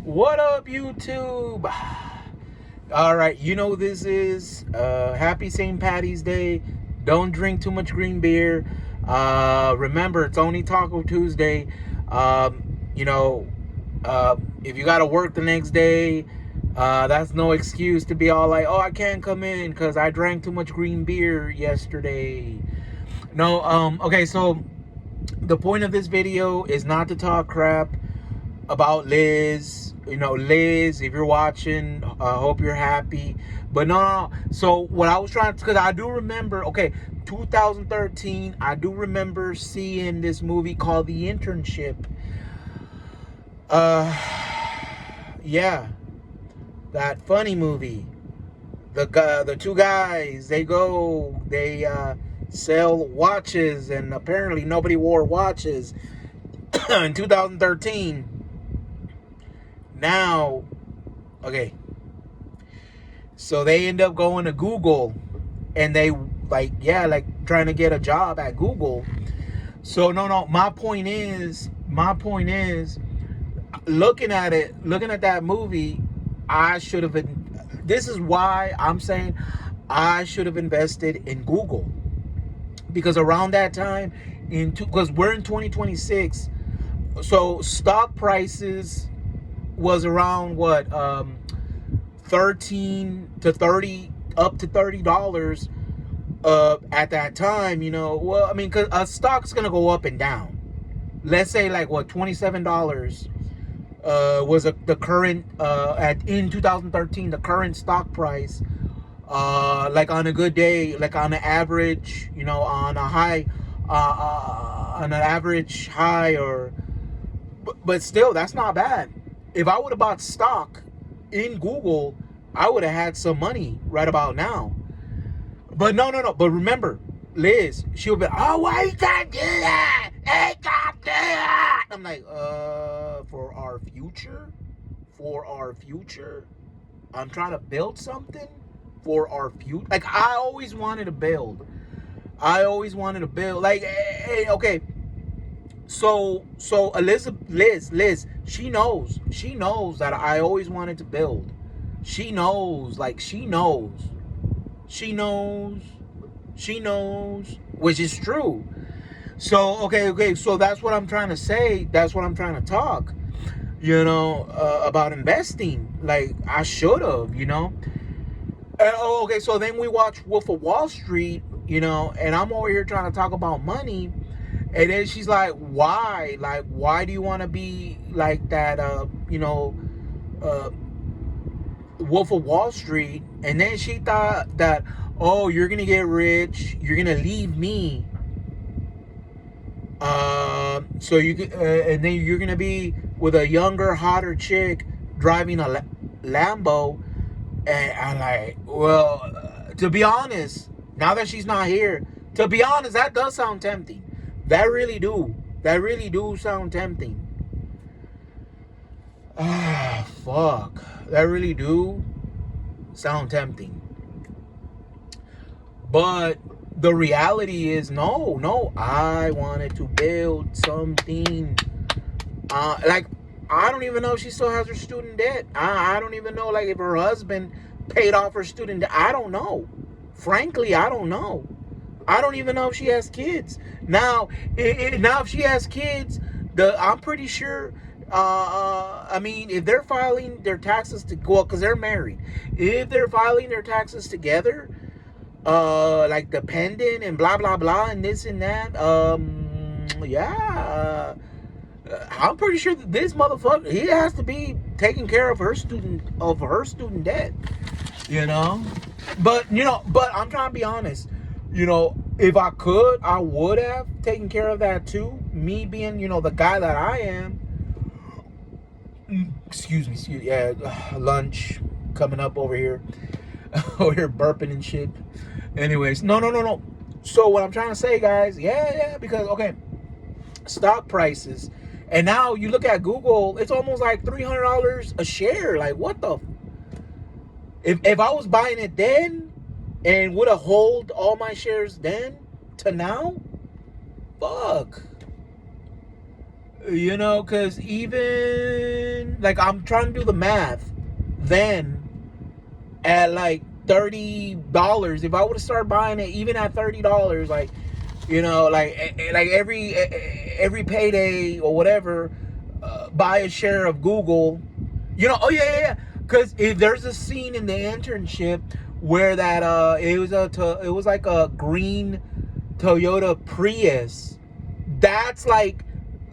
What up, YouTube? All right, you know this is Happy St. Patty's Day. Don't drink too much green beer. Remember, it's only Taco Tuesday. You know, if you got to work the next day, that's no excuse to be all like, oh, I can't come in because I drank too much green beer yesterday. No, okay, so the point of this video is not to talk crap about Liz. You know, Liz, if you're watching, I hope you're happy. But no. So what I was trying to, because I do remember, okay, 2013, I do remember seeing this movie called The Internship. Uh, yeah, that funny movie. The two guys, they sell watches, and apparently nobody wore watches in 2013. Now, okay, so they end up going to Google, and they like trying to get a job at Google. So no, my point is, looking at that movie, I should have been. This is why I'm saying I should have invested in Google, because around that time, because we're in 2026, so stock prices was around what 13 to 30, up to $30 at that time. You know, well, I mean, because a stock's gonna go up and down. Let's say like what, $27 was the current in 2013, the current stock price, like on a good day, like on an average, you know, on a high, on an average high, or but still, that's not bad. If I would have bought stock in Google, I would have had some money right about now. But no. But remember, Liz, she'll be, oh, why you can't do that? Hey, can't do that. I'm like, for our future? For our future? I'm trying to build something for our future. Like, I always wanted to build. Like, hey, okay. So Liz, she knows that I always wanted to build. She knows, she knows, which is true. So okay, so that's what I'm trying to say. That's what I'm trying to talk. You know, about investing. Like, I should have. You know. Okay, so then we watch Wolf of Wall Street. You know, and I'm over here trying to talk about money. And then she's like, why? Like, why do you want to be like that, you know, Wolf of Wall Street? And then she thought that, oh, you're going to get rich. You're going to leave me. So you can, and then you're going to be with a younger, hotter chick driving a Lambo. And I'm like, well, to be honest, now that she's not here, to be honest, that does sound tempting. That really do sound tempting. Ah, fuck. That really do sound tempting. But the reality is, no. I wanted to build something. Like, I don't even know if she still has her student debt. I don't even know, like, if her husband paid off her student debt. I don't know. Frankly, I don't know. I don't even know if she has kids. Now, if she has kids, I'm pretty sure. I mean, if they're filing their taxes to go, because they're married, if they're filing their taxes together, like dependent and blah blah blah and this and that, yeah, I'm pretty sure that this motherfucker, he has to be taking care of her student debt. You know, but I'm trying to be honest. You know, if I could, I would have taken care of that too. Me being, you know, the guy that I am. Excuse me. Yeah, lunch coming up over here. Over here burping and shit. Anyways, no. So what I'm trying to say, guys, yeah, because, okay, stock prices. And now you look at Google, it's almost like $300 a share. Like, what the? If I was buying it then, and would have hold all my shares then to now, fuck. You know, because even like I'm trying to do the math, then at like $30, if I would have started buying it even at $30, like, you know, like every payday or whatever, buy a share of Google. You know, oh yeah. Because if there's a scene in the internship where that it was like a green Toyota Prius. That's like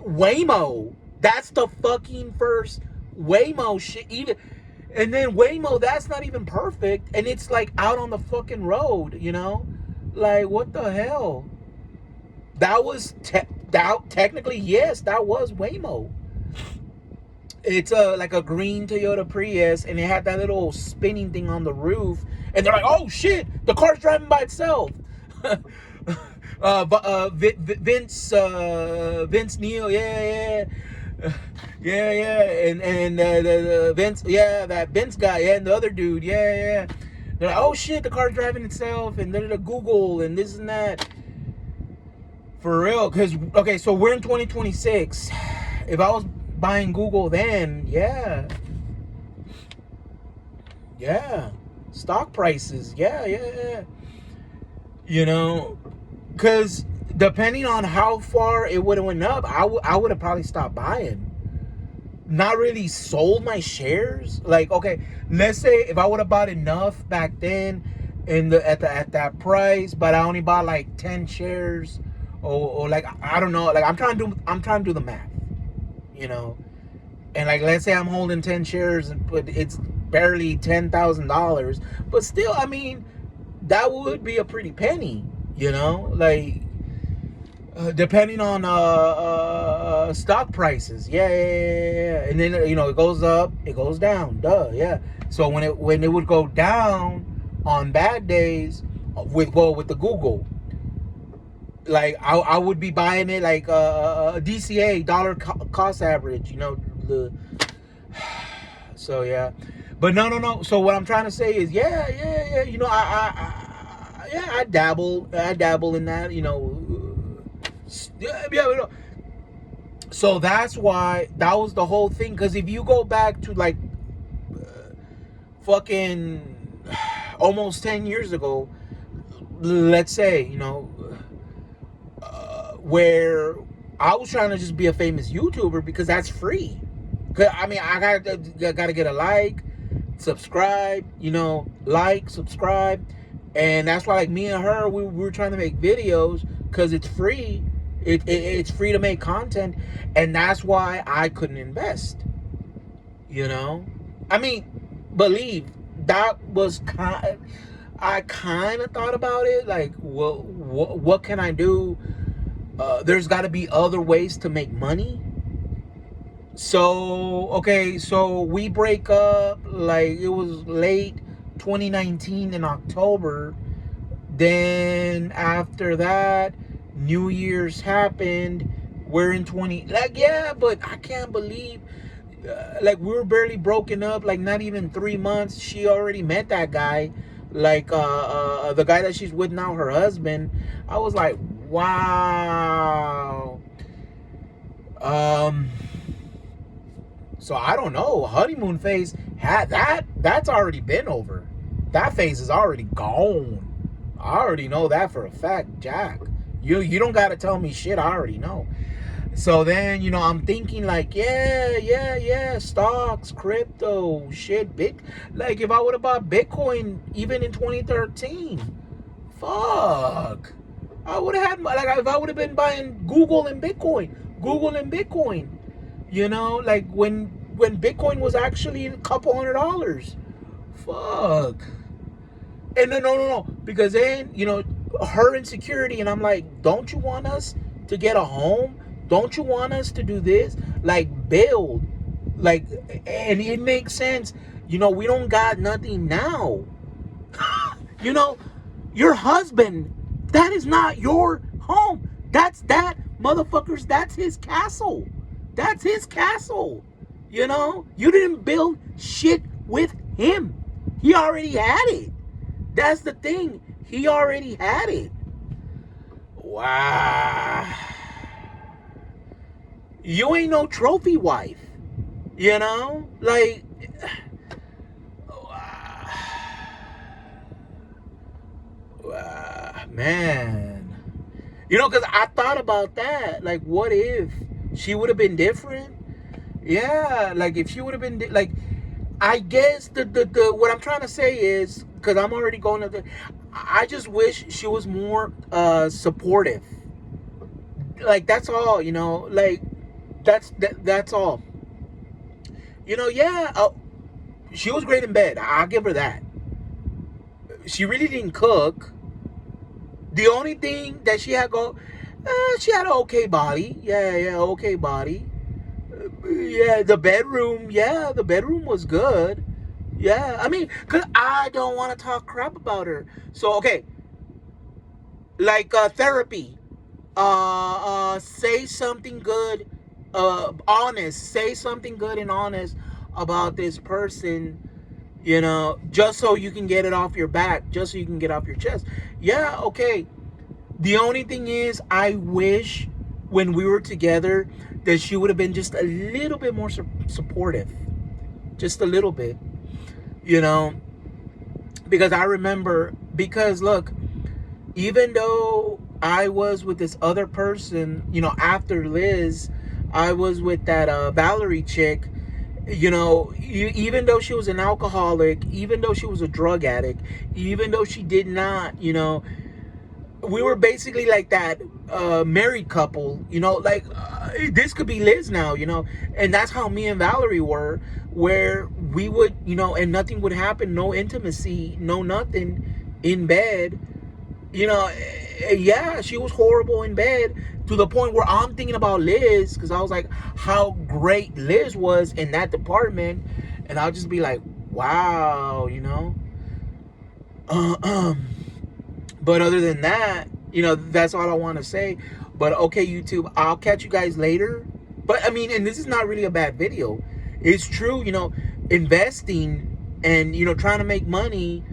Waymo. That's the fucking first Waymo shit. Even and then Waymo, that's not even perfect, and it's like out on the fucking road. You know, like what the hell? That was technically, yes, that was Waymo. It's like a green Toyota Prius, and it had that little spinning thing on the roof, and they're like, "Oh shit, the car's driving by itself." Vince Neil, yeah, and the Vince, yeah, that Vince guy, yeah, and the other dude, yeah. They're like, "Oh shit, the car's driving itself," and then the Google and this and that. For real, because okay, so we're in 2026. If I was buying Google then, yeah, stock prices, yeah. You know, because depending on how far it would have went up, I would have probably stopped buying. Not really sold my shares. Like, okay, let's say if I would have bought enough back then at that price, but I only bought like 10 shares, or like I don't know, like I'm trying to do the math, you know, and like let's say I'm holding 10 shares, but it's barely $10,000, but still, I mean, that would be a pretty penny, you know, like depending on stock prices, yeah, and then you know it goes up, it goes down, yeah. So when it would go down on bad days with the Google, like I would be buying it like DCA, dollar cost average, you know, the so yeah, but no. So what I'm trying to say is, yeah. You know, I dabble in that, you know. Yeah. You know. So that's why that was the whole thing. Because if you go back to like fucking almost 10 years ago, let's say, you know, where I was trying to just be a famous YouTuber because that's free. Cause I mean, I gotta get a like, subscribe, you know, subscribe, and that's why like me and her, we were trying to make videos because it's free. It's free to make content, and that's why I couldn't invest. You know, I mean, believe that was I kind of thought about it, like, well, what can I do? There's got to be other ways to make money. So, okay, so we break up, like, it was late 2019 in October. Then after that, New Year's happened. We're in 20, like, yeah, but I can't believe, like, we were barely broken up, like, not even 3 months. She already met that guy, like, the guy that she's with now, her husband. I was like, wow. So I don't know. Honeymoon phase that's already been over. That phase is already gone. I already know that for a fact, Jack. You don't gotta tell me shit. I already know. So then, you know, I'm thinking like, yeah, stocks, crypto, shit, like if I would have bought Bitcoin even in 2013, fuck. I would have had like if I would have been buying Google and Bitcoin. You know, like when Bitcoin was actually a couple $100. Fuck. And no. Because then, you know, her insecurity, and I'm like, don't you want us to get a home? Don't you want us to do this? Like, build. Like, and it makes sense. You know, we don't got nothing now. You know, your husband, that is not your home. That's that motherfuckers, that's his castle. That's his castle. You know, you didn't build shit with him. He already had it. That's the thing. He already had it. Wow. you ain't no trophy wife. You know, like, man. You know, because I thought about that. Like, what if she would have been different? Yeah, like if she would have been like, I guess the what I'm trying to say is, because I'm already going to the, I just wish she was more supportive. Like that's all, you know. Like that's all. You know, yeah. She was great in bed. I'll give her that. She really didn't cook. The only thing that she had an okay body. Yeah, okay body. Yeah, the bedroom was good. Yeah, I mean, cause I don't want to talk crap about her. So okay, like therapy. Say something good, honest. Say something good and honest about this person. You know, just so you can get it off your back, just so you can get off your chest. Yeah, okay. The only thing is, I wish when we were together that she would have been just a little bit more supportive, just a little bit. You know, because I remember, because look, even though I was with this other person, you know, after Liz, I was with that Valerie chick. You know, even though she was an alcoholic, even though she was a drug addict, even though she did not, you know, we were basically like that married couple, you know, like this could be Liz now, you know, and that's how me and Valerie were, where we would, you know, and nothing would happen, no intimacy, no nothing in bed, you know. Yeah, she was horrible in bed to the point where I'm thinking about Liz, because I was like, how great Liz was in that department, and I'll just be like, wow, you know. Uh, um, but other than that, you know, that's all I want to say. But okay, YouTube, I'll catch you guys later. But I mean, and this is not really a bad video. It's true, you know, investing and, you know, trying to make money.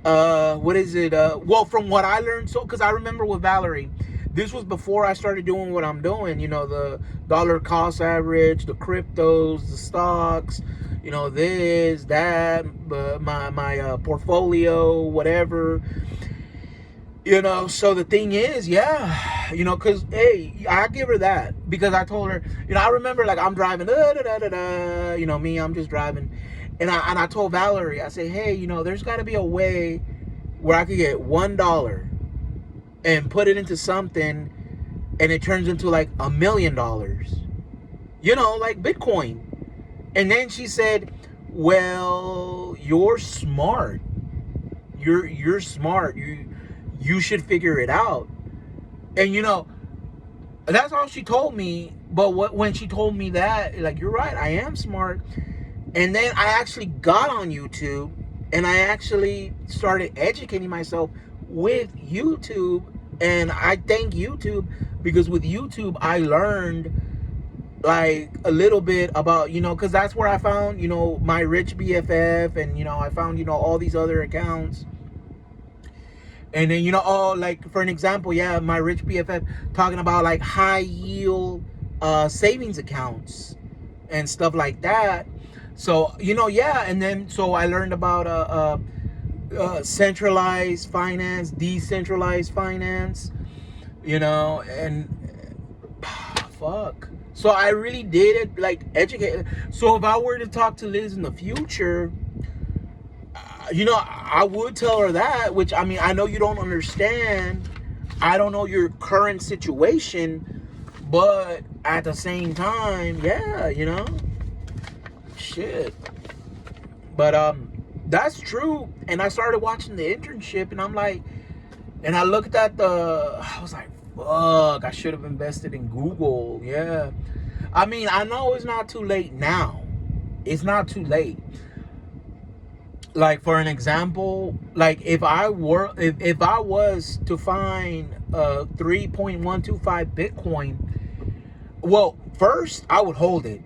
What is it? Well, from what I learned, so because I remember with Valerie, this was before I started doing what I'm doing. You know, the dollar cost average, the cryptos, the stocks. You know, this, that, my portfolio, whatever. You know, so the thing is, yeah, you know, because, hey, I give her that. Because I told her, you know, I remember, like, I'm driving, you know, me, I'm just driving. And I told Valerie, I said, hey, you know, there's got to be a way where I could get $1 and put it into something and it turns into, like, $1 million. You know, like Bitcoin. And then she said, well, you're smart. You're smart. You should figure it out. And you know, that's all she told me. But when she told me that, like, you're right, I am smart. And then I actually got on YouTube and I actually started educating myself with YouTube. And I thank YouTube, because with YouTube I learned like a little bit about, you know, because that's where I found, you know, my Rich BFF, and, you know, I found, you know, all these other accounts. And then, you know, all, like, for an example, yeah, my Rich BFF talking about, like, high yield savings accounts and stuff like that. So, you know, yeah. And then, so I learned about centralized finance, decentralized finance, you know, and fuck. So I really did it, like, educate. So if I were to talk to Liz in the future, you know, I would tell her that, which, I mean, I know you don't understand. I don't know your current situation, but at the same time, yeah, you know, shit. But that's true. And I started watching The Internship, and I'm like, and I looked at I was like, fuck, I should have invested in Google. Yeah. I mean, I know it's not too late now. It's not too late. Like, for an example, like, if I was to find 3.125 Bitcoin, well, first I would hold it.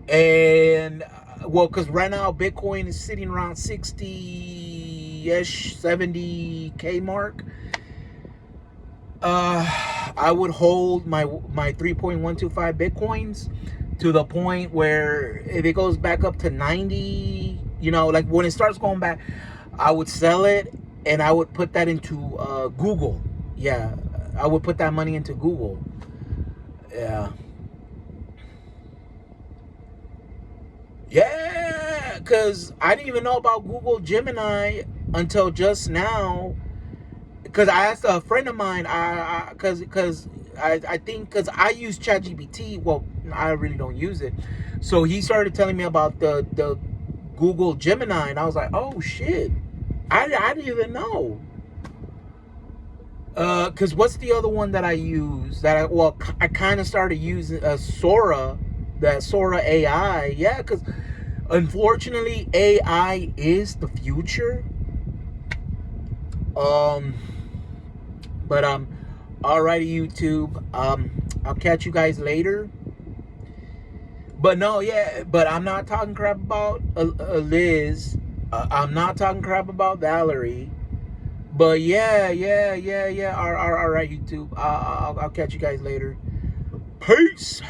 And well, because right now Bitcoin is sitting around 60-ish, 70K mark. I would hold my 3.125 bitcoins to the point where if it goes back up to 90, like when it starts going back, I would sell it and I would put that into Google. Yeah, I would put that money into Google. Yeah. Yeah, because I didn't even know about Google Gemini until just now. Because I asked a friend of mine, I think because I use ChatGPT. Well, I really don't use it. So he started telling me about the Google Gemini, and I was like, oh shit, I didn't even know. Because what's the other one that I use I kind of started using Sora, that Sora AI. Yeah, because unfortunately AI is the future. Um, but alrighty YouTube. I'll catch you guys later. But no, yeah, but I'm not talking crap about Liz. I'm not talking crap about Valerie. But yeah. All right, YouTube. I'll catch you guys later. Peace.